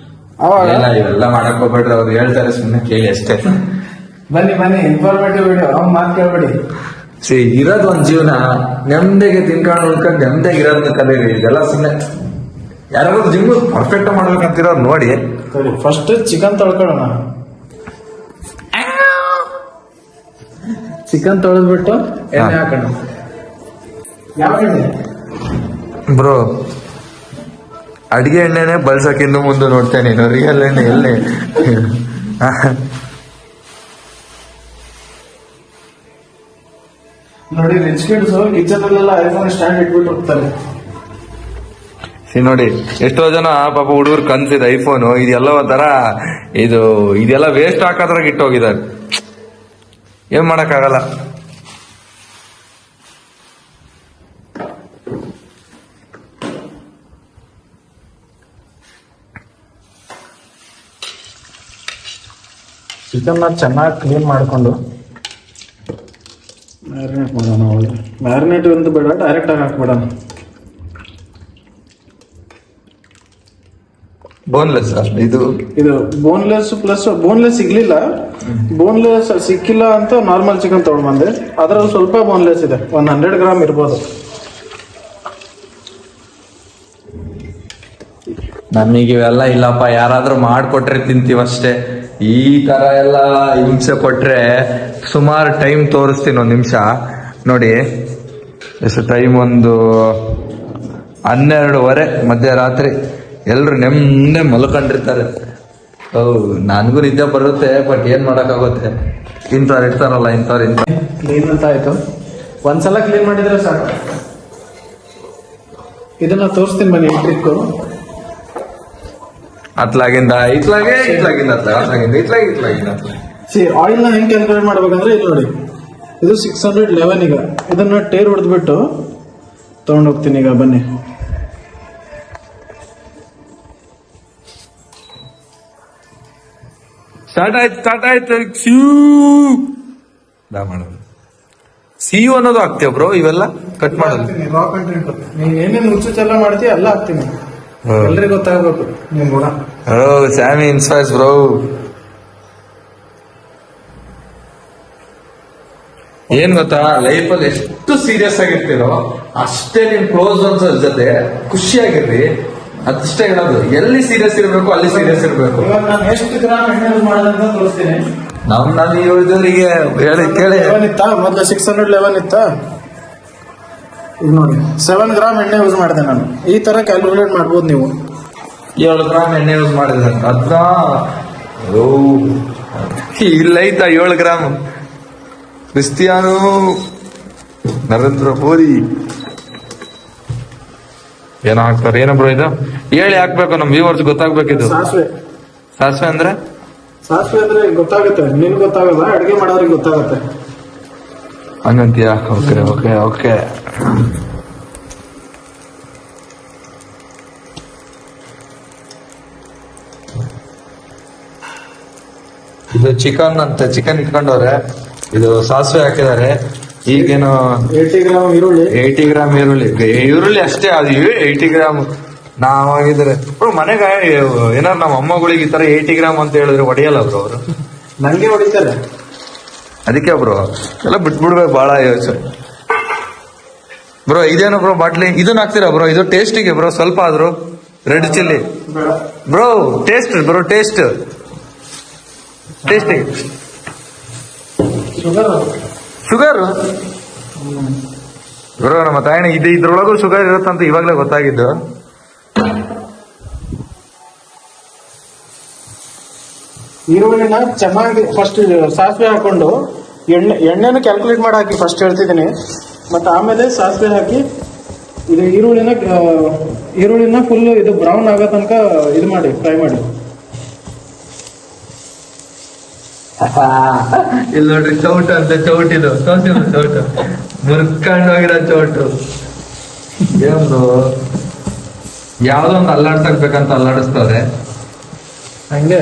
ಅವಾಗ ಇವೆಲ್ಲ ಮಾಡಕ್ ಹೋಗ್ಬೇಡ್ರಿ, ಅವ್ರು ಹೇಳ್ತಾರೆ, ಸುಮ್ಮನೆ ಕೇಳಿ ಅಷ್ಟೇ. ಬನ್ನಿ ಇನ್ಫಾರ್ಮೇಟಿವ್ ವಿಡಿಯೋ, ಅವ್ನು ಮಾತು ಕೇಳ್ಬೇಡಿ. ಇರೋದ್ ಒಂದ್ ಜೀವನ, ನೆಮ್ಮದಿಗೆ ತಿನ್ಕೊಂಡು ಉಳ್ಕೊಂಡು ನೆಮ್ಮದಿಗೆ ಇರೋದನ್ನ ಕಲೀರಿ. ಇದೆಲ್ಲ ಸುಮ್ಮನೆ ಯಾರಾದ್ರೂ ಜಿಮ್ ಪರ್ಫೆಕ್ಟ್ ಮಾಡ್ಬೇಕಂತಿರೋರು ನೋಡಿ. First chicken ತೊಳ್ಕೊಳ್ಳೋಣ. ಚಿಕನ್ ತೊಳೆದ್ಬಿಟ್ಟು ಎಣ್ಣೆ ಹಾಕೋಣ. ಯಾವ ಎಣ್ಣೆ ಬ್ರೋ? ಅಡಿಗೆ ಎಣ್ಣೆನೆ ಬಳಸಕ್ಕಿಂತ ಮುಂದೆ ನೋಡ್ತೇನೆ ನೀನು. ರಿಯಲ್ ಎಣ್ಣೆ ಎಲ್ಲಿ? ನೋಡಿ, ರಿಚ್ ಕಿಡ್ಸ್ ಕಿಚನ್ ಅಲ್ಲೆಲ್ಲ ಐಫೋನ್ ಸ್ಟ್ಯಾಂಡ್ ಇಟ್ಬಿಟ್ಟು ಹೋಗ್ತಾರೆ. ನೋಡಿ ಎಷ್ಟೋ ಜನ ಪಾಪ ಹುಡುಗರು ಕನ್ಸಿದ ಐಫೋನ್ ಇದೆಲ್ಲ ಒಂಥರ ಇದೆಲ್ಲ ವೇಸ್ಟ್ ಹಾಕೋದ್ರಾಗ ಇಟ್ಟೋಗಿದ್ದಾರೆ. ಏನ್ ಮಾಡಕ್ಕಾಗಲ್ಲ. ಚಿಕನ್ ಚೆನ್ನಾಗಿ ಕ್ಲೀನ್ ಮಾಡ್ಕೊಂಡು ಮ್ಯಾರಿನೇಟ್ ಮಾಡೋಣ. ಒಳ್ಳೆ ಮ್ಯಾರಿನೇಟ್ ಅಂತ ಬೇಡ, ಡೈರೆಕ್ಟ್ ಆಗಿ ಹಾಕ್ಬಿಡೋಣ. ಬೋನ್ಲೆಸ್ ಇದು ಬೋನ್ಲೆಸ್ ಪ್ಲಸ್ ಬೋನ್ಲೆಸ್ ಸಿಗ್ಲಿಲ್ಲ. ಬೋನ್ಲೆಸ್ ಸಿಕ್ಕಿಲ್ಲ ಅಂತ ನಾರ್ಮಲ್ ಚಿಕನ್ ತಗೊಂಡ್ ಬಂದೆ. ಅದ್ರಲ್ಲಿ ಸ್ವಲ್ಪ ಬೋನ್ಲೆಸ್ ಇದೆ, 100 ಗ್ರಾಮ್ ಇರ್ಬೋದು. ನಮಗೆ ಇವೆಲ್ಲ ಇಲ್ಲಪ್ಪ, ಯಾರಾದ್ರೂ ಮಾಡ್ಕೊಟ್ರೆ ತಿಂತೀವಷ್ಟೇ. ಈ ತರ ಎಲ್ಲ ಹಿಂಸೆ ಕೊಟ್ರೆ ಸುಮಾರು ಟೈಮ್ ತೋರಿಸ್ತೀನಿ. 1 ನಿಮಿಷ ನೋಡಿ ಎಷ್ಟು ಟೈಮ್, ಒಂದು 12:30 ಮಧ್ಯರಾತ್ರಿ. ಎಲ್ರು ನೆಮ್ಮದಿ ಮಲ್ಕೊಂಡಿರ್ತಾರೆ. ನನ್ಗೂ ನಿದ್ದೆ ಬರುತ್ತೆ, ಬಟ್ ಏನ್ ಮಾಡಕ್ಕಾಗುತ್ತೆ, ಇಂಥವ್ರು ಇರ್ತಾರಲ್ಲ ಇಂಥವ್ರು. ಕ್ಲೀನ್ ಅಂತ ಆಯ್ತು. ಒಂದ್ಸಲ ಕ್ಲೀನ್ ಮಾಡಿದ್ರೆ ಸಾಕು. ಇದನ್ನ ತೋರಿಸ್ತೀನಿ ಬನ್ನಿ, ಟ್ರಿಕ್ಕು. ಅತ್ಲಾಗಿಂದ ಇತ್ಲಾಗೆ, ಇತ್ಲಾಗಿಂದ ಅತ್ಲಾಗಿಂದ ಇತ್ಲಾಗಿಂದ. ಆಯಿಲ್ ನ ಹೆಂಗ್ ಕ್ಯಾಲ್ಕುಲೇಟ್ ಮಾಡ್ಬೇಕಂದ್ರೆ ಇಲ್ಲಿ ನೋಡಿ, ಇದು 611. ಈಗ ಇದನ್ನ ಟೇರ್ ಹೊಡೆದ್ಬಿಟ್ಟು ತಗೊಂಡೋಗ್ತೀನಿ. ಈಗ ಬನ್ನಿ, ಸ್ಟಾರ್ಟ್ ಆಯ್ತು. ಮಾಡೋದು ಸಿಯು ಅನ್ನೋದು ಹಾಕ್ತೀವ ಬ್ರೋ, ಇವೆಲ್ಲ ಕಟ್ ಮಾಡೋದು. ರಾ ಕಂಟೆಂಟ್ ನೀನ್ ಏನೇನು ರುಚಿಚೆಲ್ಲ ಮಾಡ್ತೀಯ ಎಲ್ಲ ಹಾಕ್ತೀನಿ. ಎಲ್ರಿಗೂ ಗೊತ್ತಾಗ್ಬೇಕು ನೀನ್ ಗುಣ. ಸ್ಯಾಮಿ ಇನ್ಸ್ಪೈರ್ಸ್ ಬ್ರೋ. ಏನ್ ಗೊತ್ತಾ, ಲೈಫ್ ಅಲ್ಲಿ ಎಷ್ಟು ಸೀರಿಯಸ್ ಆಗಿರ್ತೀರೋ ಅಷ್ಟೇ ನಿಮ್ ಕ್ಲೋಸ್ ಒನ್ಸ್ ಜೊತೆ ಖುಷಿಯಾಗಿರ್ರಿ. ಅಷ್ಟೇ ಹೇಳೋದು. ಎಲ್ಲಿ ಸೀರಿಯಸ್ ಇರ್ಬೇಕು ಅಲ್ಲಿ ಸೀರಿಯಸ್ ಇರ್ಬೇಕು. ಇವಾಗ ನಾನು ಎಷ್ಟು ಗ್ರಾಮ್ ಎಣ್ಣೆ ಯೂಸ್ ಮಾಡೋದಂತ ತೋರಿಸ್ತೀನಿ. ನಾನು ಇವರಿಗೆ ಹೇಳಿ ಕೇಳಿ. 11 ಇತ್ತಾ ಮೊದಲು 611 ಇತ್ತಾ, ಈಗ ನೋಡಿ 7 ಗ್ರಾಮ್ ಎಣ್ಣೆ ಯೂಸ್ ಮಾಡಿದೆ ನಾನು. ಈ ತರ ಕ್ಯಾಲ್ಕುಲೇಟ್ ಮಾಡ್ಬೋದು ನೀವು. 7 ಗ್ರಾಮ್ ಎಣ್ಣೆ ಯೂಸ್ ಮಾಡಿದ್ರೆ ಅದ್ನ ಇಲ್ಲ ಐತಾ 7 ಗ್ರಾಮ್. ಕ್ರಿಸ್ಟಿಯಾನೋ ನರೇಂದ್ರ ಮೋದಿ ಏನೋ ಹಾಕ್ತಾರೆ. ಏನೋ ಬ್ರೋ ಇದು ಹೇಳಿ ಹಾಕ್ಬೇಕು, ನಮ್ ವ್ಯೂವರ್ಸ್ ಗೊತ್ತಾಗ್ಬೇಕಿದು. ಸಾಸಿವೆ. ಸಾಸಿವೆ ಅಂದ್ರೆ ಗೊತ್ತಾಗುತ್ತೆ, ನಿನ್ ಗೊತ್ತಾಗಲ್ಲ, ಅಡಿಗೆ ಮಾಡೋರಿಗೆ ಗೊತ್ತಾಗುತ್ತೆ. ಹಂಗಂತೀಯಾ? Okay okay okay. ಇದು ಚಿಕನ್ ಅಂತ, ಚಿಕನ್ ಇಟ್ಕೊಂಡವ್ರೆ. ಇದು ಸಾಸಿವೆ ಹಾಕಿದ್ದಾರೆ. ಈಗೇನು 80 ಗ್ರಾಮ್ ಈರುಳ್ಳಿ. 80 ಗ್ರಾಮ್ ಈರುಳ್ಳಿ ಅಷ್ಟೇ. ಅದು 80 ಗ್ರಾಮ್ ನಾವಾಗಿದ್ರೆ ಮನೆಗೆ ಏನಾರು ನಮ್ಮ ಅಮ್ಮಗಳಿಗೆ ಈ ತರ 80 ಗ್ರಾಮ್ ಅಂತ ಹೇಳಿದ್ರೆ ಹೊಡೆಯಲ್ಲ ಬ್ರೋ ಅವರು. ನಂಗೆ ಹೊಡಿತಾರೆ. ಅದಕ್ಕೆ ಬ್ರೋ ಎಲ್ಲ ಬಿಟ್ಬಿಡ್ಬೇಕು ಬಹಳ ಯೋಚನೆ. ಬ್ರೋ ಇದೇನು ಬ್ರೋ ಬಾಟ್ಲಿ ಇದನ್ನ ಹಾಕ್ತೀರಾ ಬ್ರೋ? ಇದು ಟೇಸ್ಟಿಗೆ ಬ್ರೋ ಸ್ವಲ್ಪ ಆದ್ರು red chilli bro. Taste bro, taste ಟೇಸ್ಟಿಗೆ ಶುಗರ್ ಬ್ರೋ. ನಮ್ಮ ತಾಯಣ್ಣ ಇದ್ರೊಳಗೂ ಶುಗರ್ ಇರುತ್ತಂತ ಇವಾಗಲೇ ಗೊತ್ತಾಗಿದ್ದು. ಈರುಳ್ಳಿನ ಚೆನ್ನಾಗಿ ಫಸ್ಟ್ ಸಾಸಿವೆ ಹಾಕೊಂಡು ಎಣ್ಣೆನ ಕ್ಯಾಲ್ಕುಲೇಟ್ ಮಾಡಿ ಹಾಕಿ ಫಸ್ಟ್ ಹೇಳ್ತಿದ್ದೀನಿ. ಮತ್ತೆ ಆಮೇಲೆ ಸಾಸಿವೆ ಹಾಕಿ ಇದು ಈರುಳ್ಳಿನ ಫುಲ್ ಇದು ಬ್ರೌನ್ ಆಗೋ ತನಕ ಇದು ಮಾಡಿ, ಫ್ರೈ ಮಾಡಿ. ಇಲ್ಲಿ ನೋಡ್ರಿ ಚೌಟು ಅಂತ, ಚೌಟಿದು ಚೌಟು ಮುರ್ಕೊಂಡು ಹೋಗಿರೋ ಚೌಟು. ಏನು ಯಾವ್ದೋ ಒಂದು ಅಲ್ಲಾಡ್ಸಕ್ಬೇಕಂತ ಅಲ್ಲಾಡಿಸ್ತವ್ರೆ ಹಂಗೆ.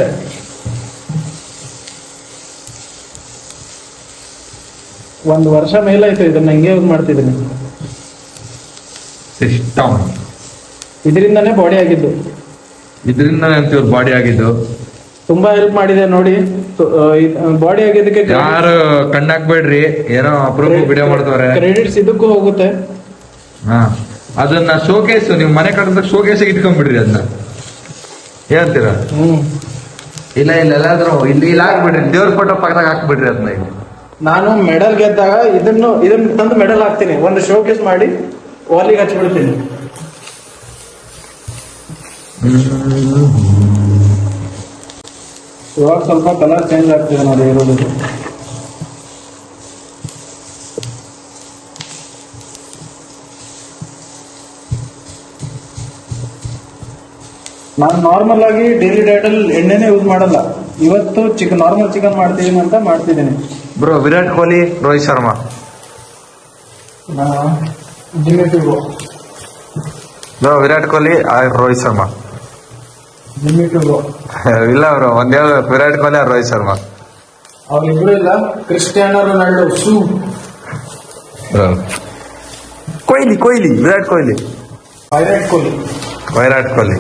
ಒಂದು ವರ್ಷ ಮೇಲಾಯ್ತು ಇದನ್ನ ಹಿಂಗೆ ಯೂಸ್ ಮಾಡ್ತಿದ್ದೀನಿ. ಸಿಸ್ಟಮ್ ಇದರಿಂದಾನೇ ಬಾಡಿ ಆಗಿದ್ದು. ಇದರಿಂದ ಅಂತೀವ್ರ ಬಾಡಿ ಆಗಿದ್ದು. ತುಂಬಾ ಹೆಲ್ಪ್ ಮಾಡಿದೆ ನೋಡಿ ಬಾಡಿ ಆಗಿದ್ದಕ್ಕೆ. ಯಾರು ಕಣ್ಣಾಕ್ಬೇಡ್ರಿ, ಏನೋ ಅಪ್ರೂಪ ವಿಡಿಯೋ ಮಾಡ್ತವ್ರೆ. ಕ್ರೆಡಿಟ್ಸ್ ಇದಕ್ಕೂ ಹೋಗುತ್ತೆ. ಹಾ, ಅದನ್ನ ಶೋಕೇಸ್ ನೀವು ಮನೆ ಕಟ್ಟದ ಶೋಕೇಸ್ ಇಟ್ಕೊಂಡ್ಬಿಡ್ರಿ. ಅದನ್ನ ಏನಂತೀರ? ಇಲ್ಲ ಎಲ್ಲಾದ್ರೂ ಇಲ್ಲಿ ಹಾಕ್ಬಿಡ್ರಿ, ದೇವ್ರ ಫೋಟೋ ಪಕ್ಕದಾಗ ಹಾಕ್ಬಿಡ್ರಿ ಅದನ್ನ. ಇಲ್ಲಿ ನಾನು ಮೆಡಲ್ ಗೆದ್ದಾಗ ಇದನ್ನ ತಂದು ಮೆಡಲ್ ಹಾಕ್ತೀನಿ, ಒಂದು ಶೋಕೇಸ್ ಮಾಡಿ ವಾಲಿಗೆ ಹಚ್ಬಿಡ್ತೀನಿ. ಇವಾಗ ಸ್ವಲ್ಪ ಕಲರ್ ಚೇಂಜ್ ಆಗ್ತಿದೆ ನೋಡಿ ಈರುಳ್ಳಿ. ನಾನು ನಾರ್ಮಲ್ ಆಗಿ ಡೈಲಿ ಡಯಟ್ ಅಲ್ಲಿ ಎಣ್ಣೆನೇ ಯೂಸ್ ಮಾಡಲ್ಲ. ಇವತ್ತು ನಾರ್ಮಲ್ ಚಿಕನ್ ಮಾಡ್ತಿದ್ದೀನಿ ಅಂತ ಮಾಡ್ತಿದ್ದೀನಿ. Bro Virat Kohli, Rohit Sharma, bro Virat Kohli Rohit Sharma. ಇಲ್ಲ ಬ್ರೋ, ಒಂದ್ ವಿರಾಟ್ ಕೊಹ್ಲಿ ರೋಹಿತ್ ಶರ್ಮಾ. ಅವ್ರಿಬ್ರು ಇಲ್ಲ, ಕ್ರಿಸ್ಟಿಯಾನೋ ರೊನಾಲ್ಡೋ. ಕೊಹ್ಲಿ ವಿರಾಟ್ ಕೊಹ್ಲಿ. ವಿರಾಟ್ ಕೊಹ್ಲಿ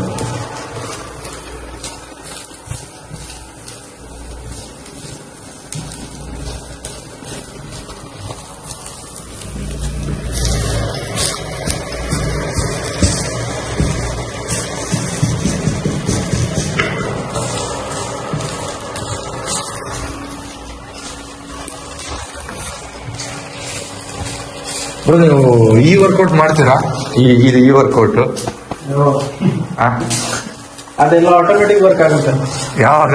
ನೀವು ಈ ವರ್ಕೌಟ್ ಮಾಡ್ತೀರಾ? ಇದು ಈ ವರ್ಕೌಟ್ ಅದೆಲ್ಲ ಆಟೋಮೆಟಿಕ್ ವರ್ಕ್ ಆಗುತ್ತೆ. ಯಾವಾಗ?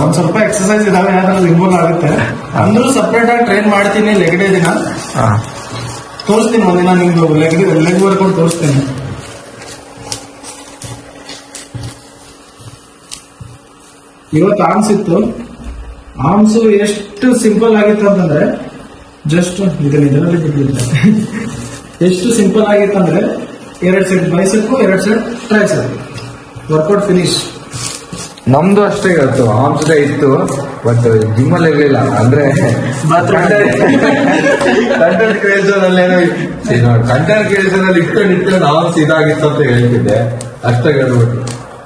ಒಂದ್ ಸ್ವಲ್ಪ ಎಕ್ಸರ್ಸೈಸ್ ಇದಾವೆ, ಯಾವ್ದಾದ್ರು ಇನ್ವಾಲ್ವ್ ಆಗುತ್ತೆ. ಅಂದ್ರೂ ಸಪ್ರೇಟ್ ಆಗಿ ಟ್ರೈನ್ ಮಾಡ್ತೀನಿ. ಲೆಗ್ ಡೇ ದಿನ ತೋರಿಸ್ತೀನಿ, ಒಂದಿನ ನಿಮ್ದು ಲೆಗ್ ವರ್ಕೌಟ್ ತೋರಿಸ್ತೀನಿ. ಇವತ್ತು ಆರ್ಮ್ಸ್ ಇತ್ತು. ಆರ್ಮ್ಸ್ ಎಷ್ಟು ಸಿಂಪಲ್ ಆಗಿತ್ತು ಅಂತಂದ್ರೆ, ಜಸ್ಟ್ ಇದರಲ್ಲಿ ಬಿಟ್ಟಿದ್ದೆ. ಎಷ್ಟು ಸಿಂಪಲ್ ಆಗಿತ್ತಂದ್ರೆ 2 set bicep, 2 set tricep, workout finish. ನಮ್ದು ಅಷ್ಟೇ ಇವತ್ತು ಆರ್ಮ್ಸ್ ಡೇ ಇತ್ತು, ಬಟ್ ಜಿಮ್ ಅಲ್ಲಿ ಇರ್ಲಿಲ್ಲ. ಅಂದ್ರೆ ಕಂಟೆಂಟ್ ಕ್ರಿಯೇಷನ್ ಅಲ್ಲಿ ಕಂಟೆಂಟ್ ಕ್ರಿಯೇಷನ್ ಅಲ್ಲಿ ಇಟ್ಕೊಂಡು ಆರ್ಮ್ಸ್ ಇದಾಗಿತ್ತು ಅಂತ ಹೇಳ್ತಿದ್ದೆ. ಅಷ್ಟೇ ಹೇಳ್ಬಿಟ್ಟು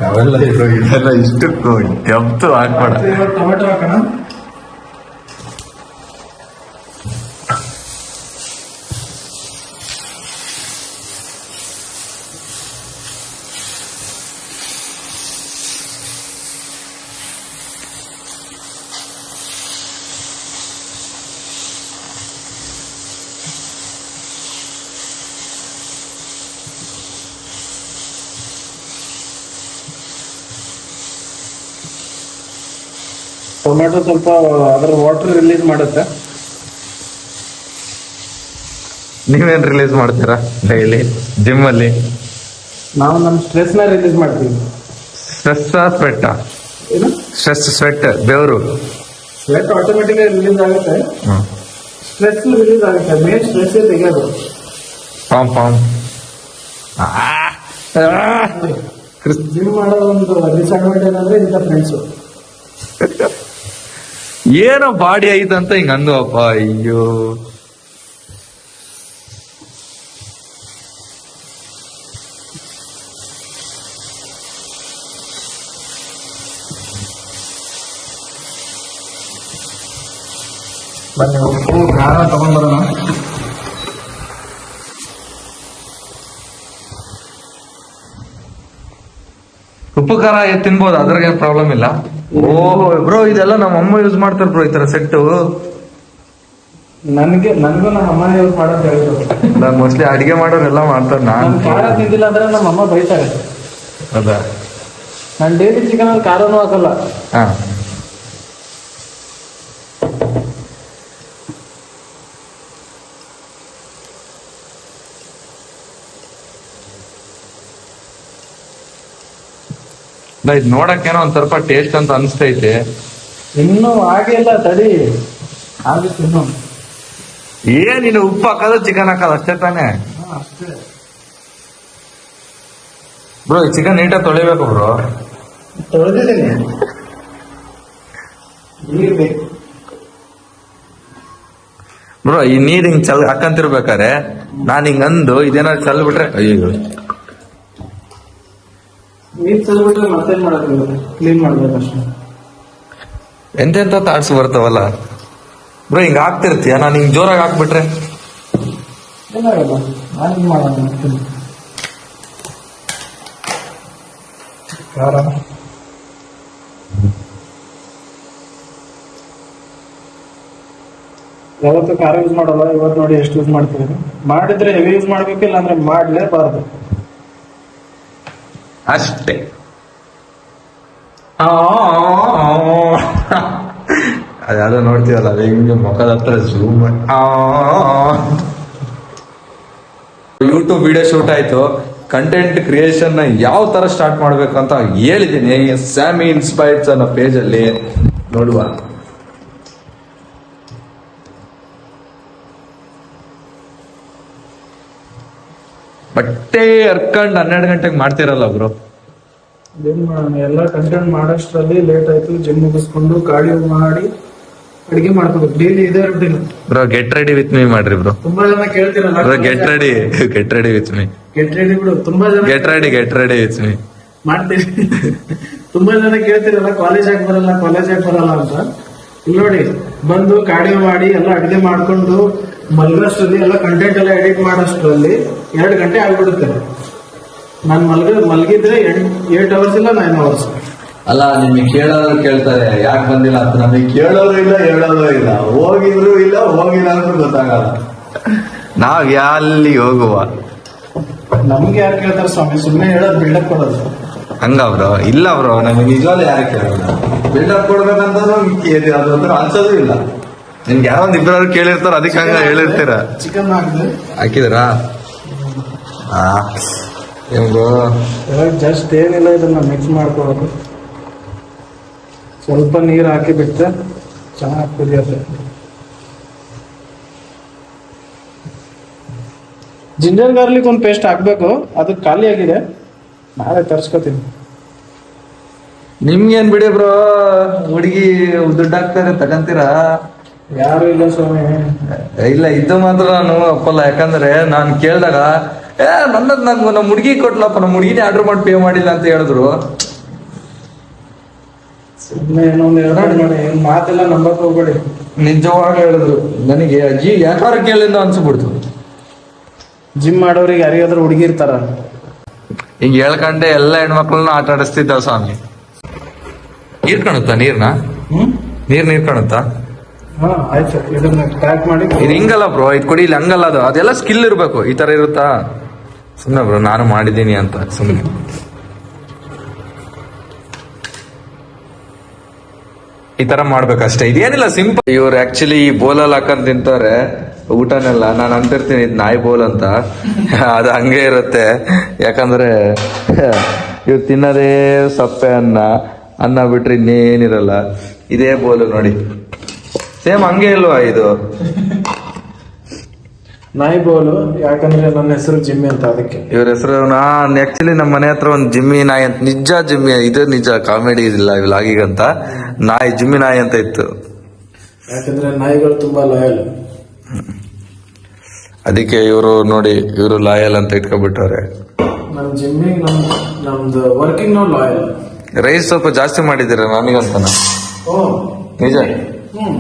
ಅವೆಲ್ಲ ಇದೆಲ್ಲ ಇಷ್ಟಕ್ಕೂ ಎಬ್ತು ಹಾಕ್ಬೇಡ. ಟೊಮೆಟೊ ಹಾಕೋಣ. ಟೊಮೆಟೊ ಸ್ವಲ್ಪ ಅದರ ವಾಟರ್ ರಿಲೀಸ್ ಮಾಡುತ್ತೆ. ನೀವೇನ್ ರಿಲೀಸ್ ಮಾಡ್ತೀರಾ ಡೈಲಿ ಜಿಮ್ ಅಲ್ಲಿ? ನಾವು ನಮ್ಮ ಸ್ಟ್ರೆಸ್ ನ ರಿಲೀಸ್ ಮಾಡ್ತೀವಿ. ಸ್ಟ್ರೆಸ್ ಸ್ವೆಟ್ ಏನು ಸ್ಟ್ರೆಸ್ ಸ್ವೆಟ್ ಬೆವರು. ಸ್ವೆಟ್ ಆಟೋಮೆಟಿಕ್ ರಿಲೀಸ್ ಆಗುತ್ತೆ, ಸ್ಟ್ರೆಸ್ ರಿಲೀಸ್ ಆಗುತ್ತೆ. ಮೇನ್ ಸ್ಟ್ರೆಸ್ ತೆಗೆಯೋದು. Palm palm. ಜಿಮ್ ಮಾಡೋ ಒಂದು ಡಿಸ್ಅಡ್ವಾಂಟೇಜ್ ಅಂದ್ರೆ ಇಂಥ ಫ್ರೆಂಡ್ಸು. ಏನೋ ಬಾಡಿ ಐತಂತ ಹಿಂಗ ಅಂದು ಅಪ್ಪ. ಅಯ್ಯೋ ಬನ್ನಿ ಉಪ್ಪು ಖಾರ ತಗೊಂಡ್ಬರೋಣ. ಉಪ್ಪು ಖಾರ ತಿನ್ಬೋದು, ಅದ್ರಾಗ ಪ್ರಾಬ್ಲಮ್ ಇಲ್ಲ. ಓಹೋ ಬ್ರೋ, ಇದೆಲ್ಲ ನಮ್ಮ ಅಮ್ಮ ಯೂಸ್ ಮಾಡ್ತಾರ ಬ್ರೋ ಈ ತರ ಸೆಟ್ಟು. ನನಗೂ ನಮ್ಮ ಅಮ್ಮ ಯೂಸ್ ಮಾಡೋದು ಹೇಳಿದ್ರು. ನಾನು ಮೋಸ್ಟ್ಲಿ ಅಡಿಗೆ ಮಾಡೋರೆಲ್ಲ ಮಾಡ್ತಾರೆ. ನಾನು ಖಾರ ತಿಂದಿಲ್ಲ ಅಂದ್ರೆ ನಮ್ಮ ಅಮ್ಮ ಬೈತಾರೆ. ಹೌದಾ? ನಾನು ಡೈಲಿ ಚಿಕನ್ ಅಲ್ಲಿ ಖಾರನೂ ಹಾಕಲ್ಲ. ಹಾ, ಇದು ನೋಡಕ್ಕೇನೋ ಒಂದ್ ಸ್ವಲ್ಪ ಟೇಸ್ಟ್ ಅಂತ ಅನ್ಸ್ತೈತೆ. ಇನ್ನೂ ಹಾಗೆ ಇಲ್ಲ, ತಡಿ ಹಾಗೆ ತಿನ್ನು. ನೀನು ಉಪ್ಪು ಹಾಕೋದು ಚಿಕನ್ ಹಾಕೋದು ಅಷ್ಟೇ ತಾನೇ ಅಷ್ಟೇ ಬ್ರೋ? ಈ ಚಿಕನ್ ನೀಟಾಗಿ ತೊಳಿಬೇಕು ಬ್ರೋ. ತೊಳೆದಿದ್ದೀನಿ, ನೀರು ಬೇಕು ಬ್ರೋ. ಈ ನೀರ್ ಹಿಂಗ್ ಹಾಕಂತಿರ್ಬೇಕಾರೆ ನಾನ್ ಹಿಂಗ್ ಅಂದು ಇದೇನಾದ್ರು ಚಲ್ ಬಿಟ್ರೆ ಅಯ್ಯೋ. ನೀರು ಚೆಲ್ಬಿಟ್ರೆ ಮತ್ತೇನ್ ಮಾಡೋದು, ಕ್ಲೀನ್ ಮಾಡ್ಬೇಕು ಅಷ್ಟೇ. ಎಂತೆಂತ ಥಾಟ್ಸ್ ಬರ್ತಾವಲ್ಲ ಬ್ರೋ. ಹಿಂಗ್ ಹಾಕ್ತಿರ್ತೀಯ, ನಾನು ಹಿಂಗ್ ಜೋರಾಗಿ ಹಾಕ್ಬಿಟ್ರೆ ಏನಾಗಲ್ಲ, ನಾನು ಹಿಂಗ್ ಮಾಡೋಣ. ಖಾರ ಯಾವತ್ತು ಖಾರ ಯೂಸ್ ಮಾಡಲ್ಲ, ಇವತ್ತು ನೋಡಿ ಎಷ್ಟು ಯೂಸ್ ಮಾಡ್ತೀವಿ. ಮಾಡಿದ್ರೆ ಹೆವಿ ಯೂಸ್ ಮಾಡ್ಬೇಕಿಲ್ಲ ಅಂದ್ರೆ ಮಾಡ್ಲೇಬಾರ್ದು ಅಷ್ಟೇ. ಅದ್ಯಾವುದೋ ನೋಡ್ತೀವಲ್ಲ, ಅದು ಹಿಂಗೆ ಮುಖದ ಹತ್ರ ಝೂಮ್. ಯೂಟ್ಯೂಬ್ ವಿಡಿಯೋ ಶೂಟ್ ಆಯ್ತು. ಕಂಟೆಂಟ್ ಕ್ರಿಯೇಷನ್ ನ ಯಾವ ತರ ಸ್ಟಾರ್ಟ್ ಮಾಡ್ಬೇಕು ಅಂತ ಹೇಳಿದ್ದೀನಿ ಸ್ಯಾಮಿ ಇನ್ಸ್ಪೈರ್ಸ್ ಅನ್ನೋ ಪೇಜ್ ಅಲ್ಲಿ ನೋಡುವ. ಬಟ್ಟೆ ಹರ್ಕೊಂಡ್ 12 ಗಂಟೆಗೆ ಮಾಡ್ತಿರಲ್ಲ ಬ್ರೋ. ಏನ್ ಮಾಡೋಣ, ಎಲ್ಲ ಕಂಟೆಂಟ್ ಮಾಡೋಷ್ಟ್ರಲ್ಲಿ ಲೇಟ್ ಆಯ್ತು. ಜಿಮ್ ಮುಗಿಸ್ಕೊಂಡು ಕಾರ್ಡಿಯೋ ಮಾಡಿ ಅಡಿಗೆ ಮಾಡ್ಕೋಬೇಕು. ಡೈಲಿ ಇದೇ routine. Bro get ready with me ಮಾಡ್ರಿ ಬ್ರೋ. ತುಂಬಾ ಜನ ಕೇಳ್ತಿರಲ್ಲ, bro get ready with me. Get ready ಬಿಡು. ತುಂಬಾ ಜನ ಗೆಟ್ ರೆಡಿ ವಿತ್ ಮೀ ಮಾಡ್ತೀವಿ. ತುಂಬಾ ಜನ ಕೇಳ್ತಿರಲ್ಲ, ಕಾಲೇಜ್ ಆಗಿ ಬರಲ್ಲ ಅಂತ. ಇಲ್ಲಿ ನೋಡಿ, ಬಂದು ಕಾರ್ಡಿಯೋ ಮಾಡಿ ಎಲ್ಲ ಅಡಿಗೆ ಮಾಡ್ಕೊಂಡು ಮಲ್ಗೋಷ್ಟ್ರಲ್ಲಿ ಎಲ್ಲ ಕಂಟೆಂಟ್ ಎಲ್ಲ ಎಡಿಟ್ ಮಾಡೋಷ್ಟ್ರಲ್ಲಿ 2 ಗಂಟೆ ಆಗ್ಬಿಡುತ್ತೆ. ನಾನು ಮಲಗಿದ್ರೆ 8 ಅವರ್ಸ್ ಇಲ್ಲ 9 ಅವರ್ಸ್. ಅಲ್ಲ, ನಿಮಗೆ ಕೇಳೋರು ಕೇಳ್ತಾರೆ ಯಾಕೆ ಬಂದಿಲ್ಲ ಅಂತ. ನಮಗೆ ಕೇಳೋರು ಇಲ್ಲ, ಹೇಳೋರು ಇಲ್ಲ. ಹೋಗಿದ್ರು ಇಲ್ಲ, ಹೋಗಿಲ್ಲ ಅಂತ ಗೊತ್ತಾಗಲ್ಲ. ನಾವ್ ಎಲ್ಲಿ ಹೋಗುವ? ನಮ್ಗೆ ಯಾರು ಕೇಳ್ತಾರೆ ಸ್ವಾಮಿ? ಸುಮ್ಮನೆ ಹೇಳೋದು, ಬಿಲ್ಡಪ್ ಕೊಡೋದು. ಹಂಗ ಬ್ರೋ? ಇಲ್ಲ ಬ್ರೋ, ನಮಗೆ ನಿಜವಾಗ್ಲೂ ಯಾರು ಕೇಳೋಲ್ಲ. ಬಿಲ್ಡಪ್ ಕೊಡ್ಬೇಕಂತಂದ್ರೆ ಅದಂದ್ರೆ ಅನ್ಸೋದು ಇಲ್ಲ. ನಿಮ್ಗೆ ಯಾರೋ ಒಂದ್ ಇಬ್ಬರು ಕೇಳಿರ್ತಾರ, ಅದಕ್ಕೆ ಹಂಗ ಹೇಳಿರ್ತೀರ. ಚಿಕನ್ ಹಾಕಿದ್ರಾ? ಹೆಂಗೋ ಜಸ್ಟ್ ಏನಿಲ್ಲ, ಇದನ್ನ ಮಿಕ್ಸ್ ಮಾಡ್ಕೊಳ್ಳೋದು. ಸ್ವಲ್ಪ ನೀರು ಹಾಕಿ ಬಿಟ್ರೆ ಚೆನ್ನಾಗಿ ಕುದಿಯೋದು. ಜಿಂಜರ್ ಗಾರ್ಲಿಕ್ ಒಂದು ಪೇಸ್ಟ್ ಹಾಕ್ಬೇಕು, ಅದು ಖಾಲಿ ಆಗಿದೆ, ನಾಳೆ ತರ್ಸ್ಕೊತೀನಿ. ನಿಮ್ಗೇನ್ ಬಿಡಿ ಬ್ರೋ, ಹುಡುಗಿ ದುಡ್ಡು ಹಾಕ್ತಾರೆ ತಗಂತೀರಾ? ಯಾರು ಇಲ್ಲ ಸ್ವಾಮಿ. ಇಲ್ಲ, ಇದು ಮಾತ್ರ ನಾನು ಒಪ್ಪಲ್ಲ. ಯಾಕಂದ್ರೆ ನಾನು ಕೇಳಿದಾಗ ನಂಗೆ ನಮ್ಮ ಹುಡುಗಿ ಕೊಟ್ಲಪ್ಪ, ನಮ್ಮ ಹುಡುಗಿನೇ ಆರ್ಡರ್ ಮಾಡಿ ಪೇ ಮಾಡಿಲ್ಲ ಅಂತ ಹೇಳಿದ್ರು. ಸುಮ್ಮನೆ ಏನೋ ಒಂದು ಹೇಳ್ತಾರೆ ನೋಡಿ, ಮಾತೆಲ್ಲ ನಂಬಕ್ ಹೋಗ್ಬೇಡಿ. ನಿಜವಾಗ ಹೇಳಿದ್ರು ನನಗೆ, ಅಜ್ಜಿ ಯಾಕಾರ ಕೇಳಿಂದ ಅನ್ಸ್ಬಿಡ್ತು. ಜಿಮ್ ಮಾಡೋರಿಗೆ ಯಾರಿಗಾದ್ರೂ ಹುಡುಗಿ ಇರ್ತಾರ? ಹಿಂಗ್ ಹೇಳ್ಕಂಡೆ ಎಲ್ಲ ಹೆಣ್ಮಕ್ಳನ್ನ ಆಟ ಆಡಿಸ್ತಿದ್ದ ಸ್ವಾಮಿ. ನೀರ್ ಕಾಣುತ್ತಾ? ನೀರ್ ಕಾಣುತ್ತಾ? ಹಾ ಆಯ್ತು, ಇದನ್ನ ಪ್ಯಾಕ್ ಮಾಡಿ. ಇದು ಹಿಂಗಲ್ಲ ಬ್ರೋ, ಇದು ಕೊಡಿ. ಇಲ್ಲಿ ಹಂಗಲ್ಲ, ಅದೆಲ್ಲ ಸ್ಕಿಲ್ ಇರ್ಬೇಕು. ಈ ತರ ಇರುತ್ತಾ? ಸುಮ್ನೆ ಬ್ರೋ, ನಾನು ಮಾಡಿದ್ದೀನಿ ಅಂತ ಸುಮ್ನೆ. ಈ ತರ ಮಾಡ್ಬೇಕಷ್ಟೇ, ಇದೇನಿಲ್ಲ ಸಿಂಪಲ್. ಇವ್ರು ಆಕ್ಚುಲಿ ಈ ಬೋಲಲ್ಲಿ ಹಾಕೊಂಡ್ ತಿಂತಾರೆ ಊಟನೆಲ್ಲ. ನಾನು ಅಂತಿರ್ತೀನಿ ಇದು ನಾಯಿ ಬೋಲ್ ಅಂತ, ಅದು ಹಂಗೆ ಇರುತ್ತೆ. ಯಾಕಂದ್ರೆ ಇವ್ರು ತಿನ್ನೋದೇ ಸಪ್ಪೆ ಅನ್ನ ಬಿಟ್ರೆ ಇನ್ನೇನಿರಲ್ಲ. ಇದೇ ಬೋಲು ನೋಡಿ, ಸೇಮ್ ಹಂಗೆ ಇಲ್ವಾ ಇದು? ನಾಯಿ ಬೋಲು, ಯಾಕಂದ್ರೆ ನನ್ನ ಹೆಸರು ಜಿಮ್ಮಿ ಅಂತ, ಅದಕ್ಕೆ. ಇವ್ರ ಹೆಸರು ಆಕ್ಚುಲಿ ನಮ್ಮ ಮನೆ ಹತ್ರ ಒಂದು ಜಿಮ್ಮಿ ನಾಯಿ ಅಂತ, ನಿಜ ಜಿಮ್ಮಿ ಇದು, ನಿಜ ಕಾಮಿಡಿ ಇಲ್ಲ ವ್ಲಾಗಿಗಂತ. ನಾಯಿ ಜಿಮ್ಮಿ ನಾಯಿ ಅಂತ ಇತ್ತು. ಯಾಕಂದ್ರೆ ನಾಯಿಗಳು ತುಂಬಾ ಲಾಯಲ್. ಅದಕ್ಕೆ ಇವರು ನೋಡಿ, ಇವರು ಲಾಯಲ್ ಅಂತ ಇಟ್ಕೊಬಿಟ್ಟವ್ರೆ. ನಮ್ ಜಿಮ್ಮಿಗೆ ನಮ್ದು ವರ್ಕಿಂಗ್ ನಾವು ಲಾಯಲ್. ರೈಸ್ ಸ್ವಲ್ಪ ಜಾಸ್ತಿ ಮಾಡಿದ್ದೀರ ನನಗಂತನ. ಓ ನಿಜ? ಹ್ಮ್.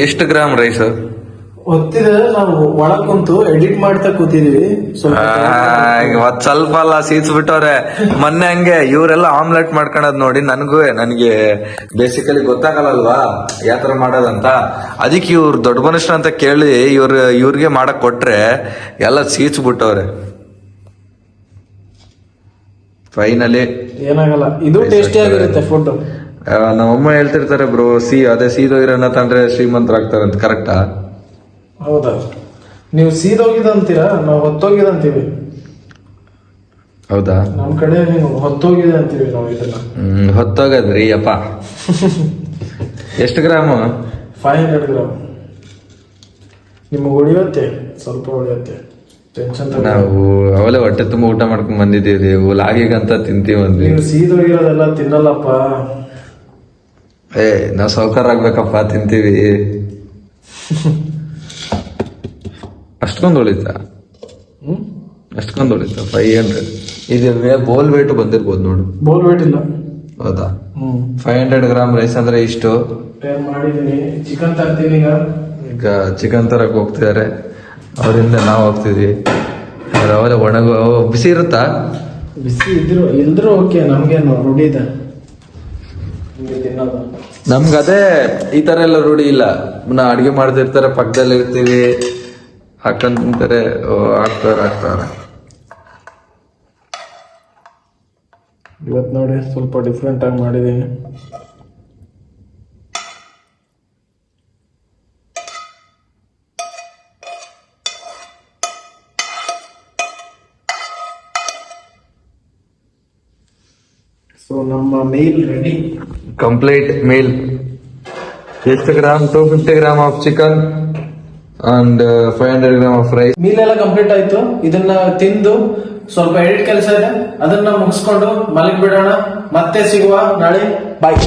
ಎಷ್ಟು ಗ್ರಾಮ್ ರೈಸ್? ಹೊತ್ತಿದೆ, ನಾವು ಒಳಗ್ ಕುಂತು ಎಡಿಟ್ ಮಾಡ್ತಾ ಕೂತಿದೀವಿ. ಮತ್ ಸ್ವಲ್ಪ ಅಲ್ಲ ಸೀಸ್ಬಿಟ್ಟವ್ರೆ. ಮೊನ್ನೆ ಹಂಗೆ ಇವರೆಲ್ಲ ಆಮ್ಲೆಟ್ ಮಾಡ್ಕೊಳದ್ ನೋಡಿ ನನಗೆ ಬೇಸಿಕಲಿ ಗೊತ್ತಾಗಲ್ಲಲ್ವಾ ಯಾವ ತರ ಮಾಡೋದಂತ. ಅದಕ್ಕೆ ಇವ್ರು ದೊಡ್ಡ ಮನುಷ್ಯ ಅಂತ ಕೇಳಿ ಇವ್ರಿಗೆ ಮಾಡಕ್ ಕೊಟ್ರೆ ಎಲ್ಲ ಸೀಸ್ಬಿಟ್ಟವ್ರೆ. ಫೈನಲಿ ಏನಾಗಲ್ಲ, ಇದು ಟೇಸ್ಟಿ ಆಗಿರುತ್ತೆ ಫುಡ್. ನಮ್ಮಮ್ಮ ಹೇಳ್ತಿರ್ತಾರೆ ಬ್ರೋ, ಅದೇ ಸೀದೋಗಿರೋನ ತಂದ್ರೆ ಶ್ರೀಮಂತರಾಗ್ತಾರಂತ. ಕರೆಕ್ಟಾ? ಹೌದಾ? ನೀವು ಸೀದೋಗಿದಂತೀರಾ, ನಾವು ಹೊತ್ತೋಗಿದಂತೀವಿ. ಹೌದಾ? ನಮ್ ಕಡೆ ನೀವು ಹೊತ್ತೋಗಿದೆ ಅಂತೀವಿ ನಾವು ಇದನ್ನ. ಹೊತ್ತೋಗದ್ರಿ ಅಪ್ಪ. ಎಷ್ಟು ಗ್ರಾಮು? 500 ಗ್ರಾಮ್. ನಿಮ್ಗೆ ಉಳಿಯುತ್ತೆ, ಸ್ವಲ್ಪ ಉಳಿಯುತ್ತೆ, ಟೆನ್ಷನ್ ತಗೋ. ನಾವು ಅವಲೇ ಹೊಟ್ಟೆ ತುಂಬ ಊಟ ಮಾಡ್ಕೊಂಡ್ ಬಂದಿದ್ದೀವಿ, ಲಾಗಿಗಂತ ತಿಂತೀವಿ. ನೀವು ಸೀದೋಗಿರೋದೆಲ್ಲ ತಿನ್ನಲ್ಲಪ್ಪ. ನಾವ್ ಸೌಕರ್ಯ ಆಗ್ಬೇಕಪ್ಪ, ತಿಂತೀವಿ. ಅಷ್ಟೊಂದು ಉಳಿತ? ಅಷ್ಟೊಂದು ಉಳಿತ? 500 ಇದು ಬೋಲ್ ವೇಟ್ ಬಂದಿರ್ಬೋದು ನೋಡು. ಬೋಲ್ ವೇಟ್ ಇಲ್ಲ. ಹೌದಾ? 500 ಗ್ರಾಮ್ ರೈಸ್ ಅಂದ್ರೆ ಇಷ್ಟು. ಮಾಡಿದೀನಿ. ಚಿಕನ್ ತರ್ತೀನಿ ಈಗ ಚಿಕನ್ ತರಕ್ ಹೋಗ್ತಿದಾರೆ, ಅವರಿಂದ ನಾವು ಹೋಗ್ತಿದ್ವಿ. ಅವಲೇ ಬಿಸಿ ಇರುತ್ತಾ? ಬಿಸಿ ಇಲ್ದ್ರು ಓಕೆ, ನಮ್ಗೇನು ರೂಢಿ ಇದೆ ತಿನ್ನೋದು. ನಮ್ಗೆ ಅದೇ ಈ ತರ ಎಲ್ಲ ರೂಢಿ ಇಲ್ಲ. ಅಡ್ಗೆ ಮಾಡ್ತಿರ್ತಾರೆ, ಪಕ್ಕದಲ್ಲಿ ಇರ್ತೀವಿ, ಹಾಕೊಂಡ್ ತಿಂತಾರೆ. ಆಗ್ತಾರೆ. ಇವತ್ತು ನೋಡಿ ಸ್ವಲ್ಪ ಡಿಫ್ರೆಂಟ್ ಆಗಿ ಮಾಡಿದೀನಿ. ಸೊ ನಮ್ಮ ಮೀಲ್ ರೆಡಿ, ಕಂಪ್ಲೀಟ್ ಮೀಲ್. ಎಷ್ಟು gram? 250 gram of chicken and 500 gram of rice. Meal ಎಲ್ಲ ಕಂಪ್ಲೀಟ್ ಆಯ್ತು. ಇದನ್ನ ತಿಂದು ಸ್ವಲ್ಪ ಎಡಿಟ್ ಕೆಲಸ ಇದೆ, ಅದನ್ನ ಮುಗಿಸ್ಕೊಂಡು ಮಲಗಿ ಬಿಡೋಣ. ಮತ್ತೆ ಸಿಗುವ ನಾಳೆ. ಬಾಯ್.